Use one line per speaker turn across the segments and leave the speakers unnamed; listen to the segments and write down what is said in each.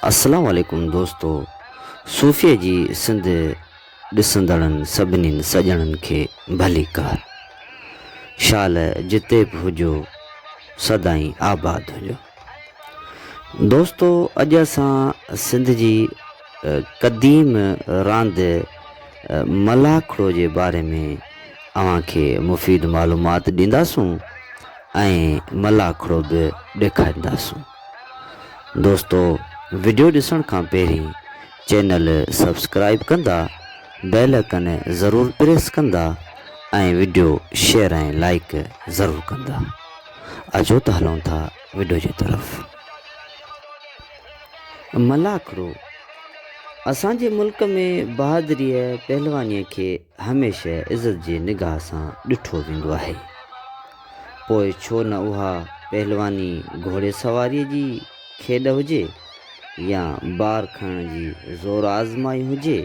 अस्सलाम वालेकुम दोस्तों। सूफ़ीअ जी सिंध ॾिसंदड़नि सभिनी सॼणनि खे भली कार। शाल जिते बि हुजो सदाईं आबाद हुजो। दोस्तों, अॼु असां सिंध जी क़दीम रांदि मलाखड़ो जे बारे में अव्हांखे मुफ़ीद मालूमात ॾींदासूं ऐं मलाखड़ो बि ॾेखारींदासूं। दोस्तों, वीडियो ॾिसण खां पहिरीं चैनल सब्सक्राइब कंदा, बेल आइकन ज़रूरु प्रेस कंदा ऐं वीडियो शेयर ऐं लाइक ज़रूरु कंदा। अचो त हलूं था वीडियो जी तरफ़। मलाखड़ो असांजे मुल्क में बहादुरीअ पहलवानीअ खे हमेशह इज़त जी निगाह सां ॾिठो वेंदो आहे। पोइ छो न उहा पहलवानी घोड़े सवारीअ जी खेॾ हुजे, या बार खणण जी ज़ोर आज़माई हुजे,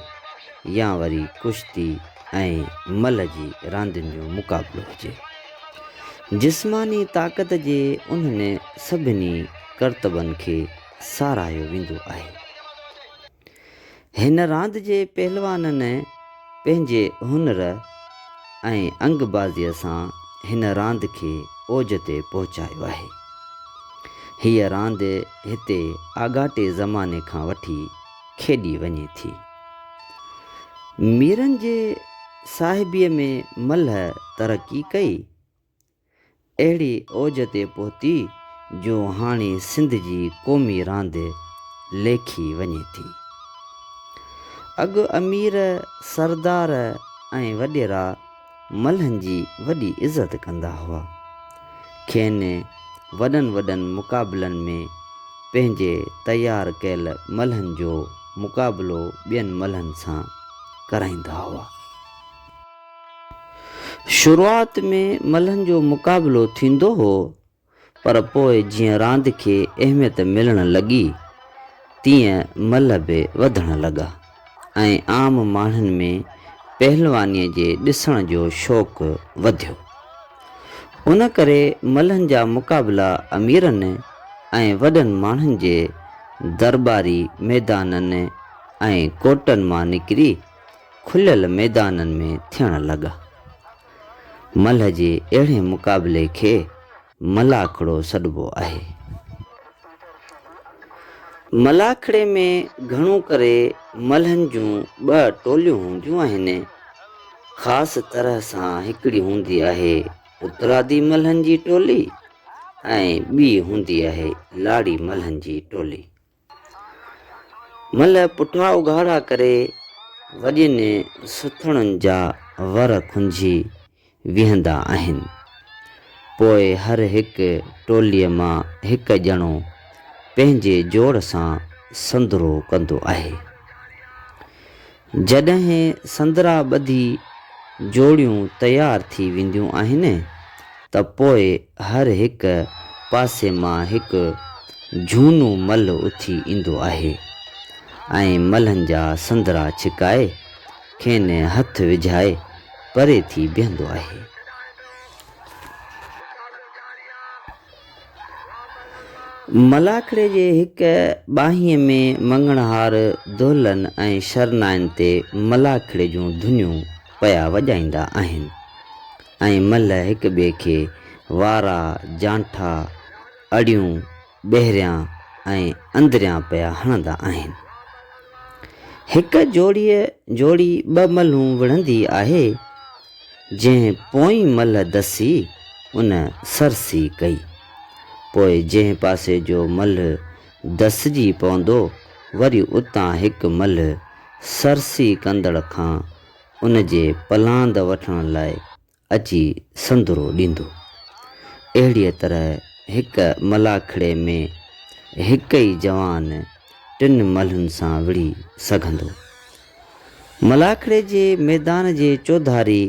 या वरी कुश्ती ऐं मल जी रांदियुनि जो मुक़ाबिलो हुजे। जिस्मानी ताक़त जे उन्हनि सभिनी करतबनि खे साराहियो वेंदो आहे। हिन रांदि जे पहलवाननि पंहिंजे हुनर ऐं अंगबाज़ीअ सां हिन रांदि खे ओज ते पहुचायो आहे। हीअ रांदि हिते आगाटे ज़माने खां वठी खेॾी वञे थी। मीरनि जे साहिबीअ में मल्ह तरक़ी कई, अहिड़ी ओज ते पहुती जो हाणे सिंध जी क़ौमी रांदि लेखी वञे थी। अॻु अमीर, सरदार ऐं वॾेरा मल्हनि जी वॾी इज़त कंदा हुआ। खेनि वॾनि वॾनि मुक़ाबलनि में पंहिंजे तयारु कयल मल्हनि जो मुक़ाबिलो ॿियनि मल्हनि सां कराईंदा हुआ। शुरूआति में मल्हनि जो मुक़ाबिलो थींदो हो, पर पोइ जीअं रांदि खे अहमियत मिलणु लॻी, तीअं मल्ह बि वधणु लॻा ऐं आम माण्हुनि में पहलवानीअ जे ॾिसण जो शौक़ु वधियो। उन करे मल्हनि जा मुक़ाबिला अमीरनि ऐं वॾनि माण्हुनि जे दरबारी मैदाननि ऐं कोटनि मां निकिरी खुलियल मैदाननि में थियण लॻा। मल्ह जे अहिड़े मुक़ाबिले खे मलाखड़ो सॾिबो आहे। मलाखड़े में घणो करे मल्हनि जूं ॿ टोलियूं हूंदियूं आहिनि। ख़ासि तरह सां हिकिड़ी हूंदी आहे उतरादी मल्हनि जी टोली ऐं ॿी हूंदी आहे लाड़ी मल्हनि जी टोली। मल्ह पुठा उघाड़ा करे वॾियुनि सुथड़ुनि जा वर खुंझी विहंदा आहिनि। पोइ हर हिकु टोलीअ मां हिकु ॼणो पंहिंजे जोड़ सां संदरो कंदो आहे। जॾहिं संदरा ॿधी जोड़ियूं तयारु थी वेंदियूं आहिनि, त पोइ हर हिकु पासे मां हिकु झूनो मल उथी ईंदो आहे ऐं मल्हनि जा संदरा छिकाए खेनि हथ विझाए परे थी बीहंदो आहे। मलाखड़े जे हिकु ॿाहीअ में मंगणहार दुल्हन ऐं शरनाइनि ते मलाखड़े जूं धुनियूं पिया वॼाईंदा आहिनि ऐं मल्ह हिक ॿिए खे वारा, जांठा, अड़ियूं, ॿहिरियां ऐं अंदरियां पिया हणंदा आहिनि। हिकु जोड़ी ॿ मल्हूं विढ़ंदी आहे। जंहिं पोइ मल्ह दसी उन सरसी कई। पोइ जंहिं पासे जो मल्ह दसिजी पवंदो, वरी उतां हिकु मल्ह सरसी कंदड़ खां उन जे पलांद वठण लाइ अची संदरो ॾींदो। अहिड़ीअ तरह हिकु मलाखड़े में हिकु ई जवान टिनि मल्हनि सां विड़ी सघंदो। मलाखड़े जे मैदान जे चौधारी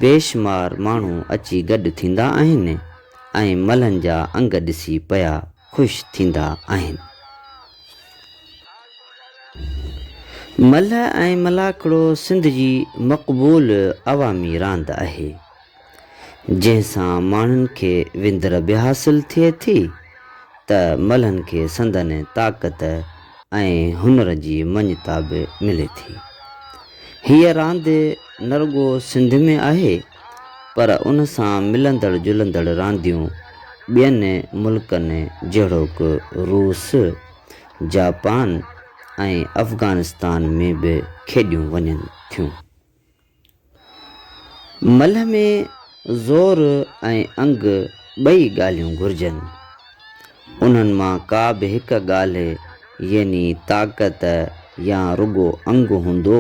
बेशुमार माण्हू अची गॾु थींदा आहिनि ऐं मल्हनि जा अंग ॾिसी पिया ख़ुशि थींदा आहिनि। मल्ह ऐं मलाखड़ो सिंध जी मक़बूल अवामी रांदि आहे, जंहिंसां माण्हुनि खे विंदर बि हासिलु थिए थी त मल्हनि खे संदनि ताक़त ऐं हुनर जी मञता बि मिले थी। हीअ रांदि न रुॻो सिंध में आहे, पर उन सां मिलंदड़ जुलंदड़ रांदियूं ॿियनि मुल्कनि जहिड़ोकि रूस, जापान ऐं अफ़गानिस्तान में बि खेॾियूं वञनि थियूं। मल्ह में ज़ोर ऐं अंग ॿई ॻाल्हियूं घुरिजनि। उन्हनि मां का बि हिकु ॻाल्हि यानी ताक़त या रुॻो अंग हूंदो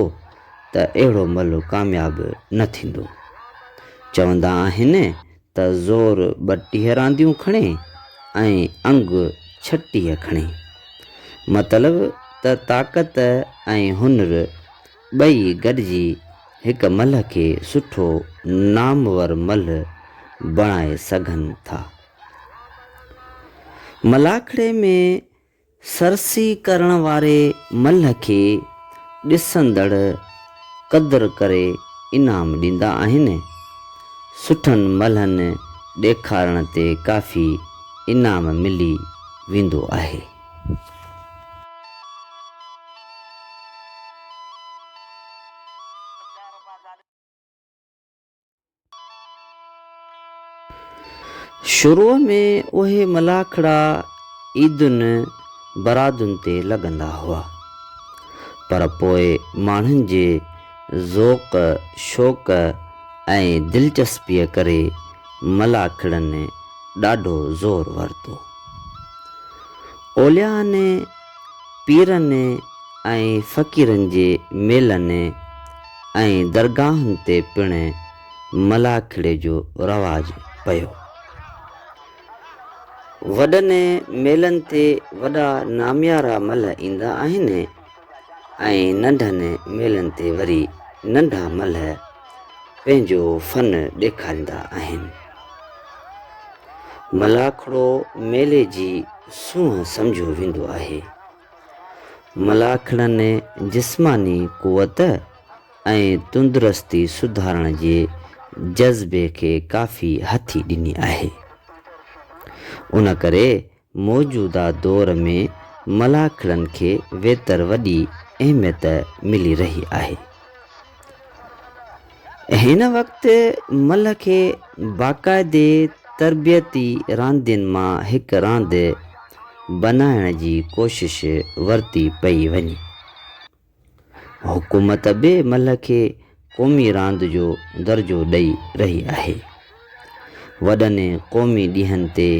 त अहिड़ो मल्ह कामयाबु न थींदो। चवंदा आहिनि त ज़ोर 32 रांदियूं खणे ऐं अंग 36 खणे। मतिलबु त ताक़त ऐं हुनर ॿई गॾिजी हिक मल्ह खे सुठो नामवर मल्ह बणाए सघनि था। मलाखड़े में सरसी करण वारे मल्ह खे ॾिसंदड़ क़दुरु करे इनाम ॾींदा आहिनि। सुठनि मल्हनि ॾेखारण ते काफ़ी इनाम मिली वेंदो आहे। शुरूअ में उहे मलाखड़ा ईदुनि बरादुनि ते लॻंदा हुआ, पर पोइ माण्हुनि जे ज़ौक़ शौक़ ऐं दिलचस्पीअ करे मलाखड़नि ॾाढो ज़ोर वरितो। ओलियानि, पीरनि ऐं फ़क़ीरनि जे मेलनि ऐं दरगाहुनि ते पिणु मलाखड़े जो रवाजु पियो। वॾनि मेलनि ते वॾा नामियारा मल्ह ईंदा आहिनि ऐं नंढनि मेलनि ते वरी नंढा मल्ह पंहिंजो फ़न ॾेखारींदा आहिनि। मलाखड़ो मेले जी सूंहं सम्झो वेंदो आहे। मलाखड़नि जिस्मानी क़ुवत ऐं तंदुरुस्ती सुधारण जे जज़्बे खे काफ़ी हथी ॾिनी आहे। उन करे मौजूदा दौर में मलाखड़नि खे वेतर वॾी अहमियत मिली रही आहे। हिन वक़्तु मल्ह खे बाक़ाइदे तरबियती रांदियुनि मां हिकु रांदि बनाइण जी कोशिश वरिती पई वञे। हुकूमत बि मल्ह खे क़ौमी रांदि जो दर्जो ॾेई रही आहे। वॾनि क़ौमी ॾींहंनि ते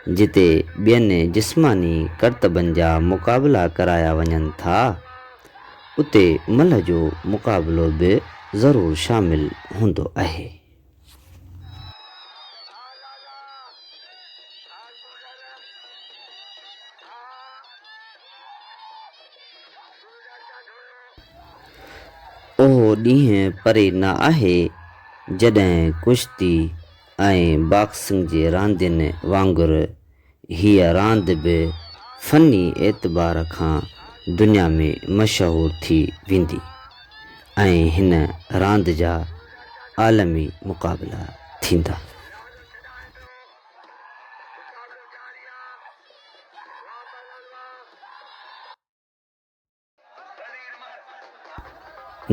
जिते ॿियनि जिस्मानी करतबनि जा मुक़ाबिला कराया वञनि था, उते मल्ह जो मुक़ाबिलो बि ज़रूरु शामिलु हूंदो आहे। उहो ॾींहुं परे न आहे जॾहिं कुश्ती ऐं बॉक्सिंग जे रांदियुनि वांगुरु हीअ रांदि बि फ़नी एतबार खां दुनिया में मशहूरु थी वेंदी ऐं हिन रांदि जा आलमी मुक़ाबिला थींदा।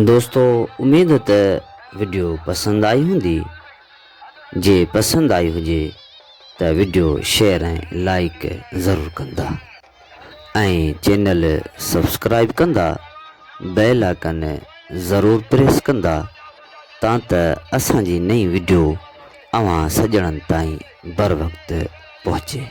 दोस्तों, उमेद त वीडियो पसंदि आई हूंदी। जे पसंदि आई हुजे त वीडियो शेयर ऐं लाइक ज़रूरु कंदा ऐं चैनल सब्सक्राइब कंदा, बेल आइकन ज़रूरु प्रेस कंदा तां त असांजी नई वीडियो अव्हां सॼणनि ताईं बर वक़्तु पहुचे।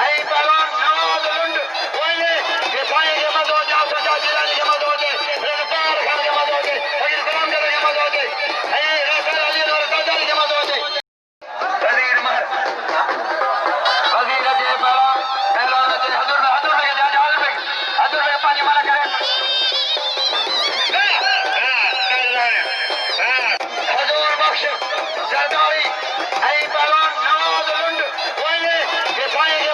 ऐं पहलवान नवाज़ लुंड वञे कि साईं खे मज़ो अचे सचा जिलानी खे मज़ो अचे रज़ाकार ख़ान खे मज़ो अचे फकीर गुलाम क़दर खे मज़ो अचे ऐं रसूल अली रज़ाकारी खे मज़ो अचे वज़ीर महर वज़ीर अचे पहलवान अचे हज़ूर में हज़ूर में पंहिंजी माना करे हज़ूर बख़्श ज़रदारी ऐं पहलवान नवाज़ लुंड वञे कि साईं खे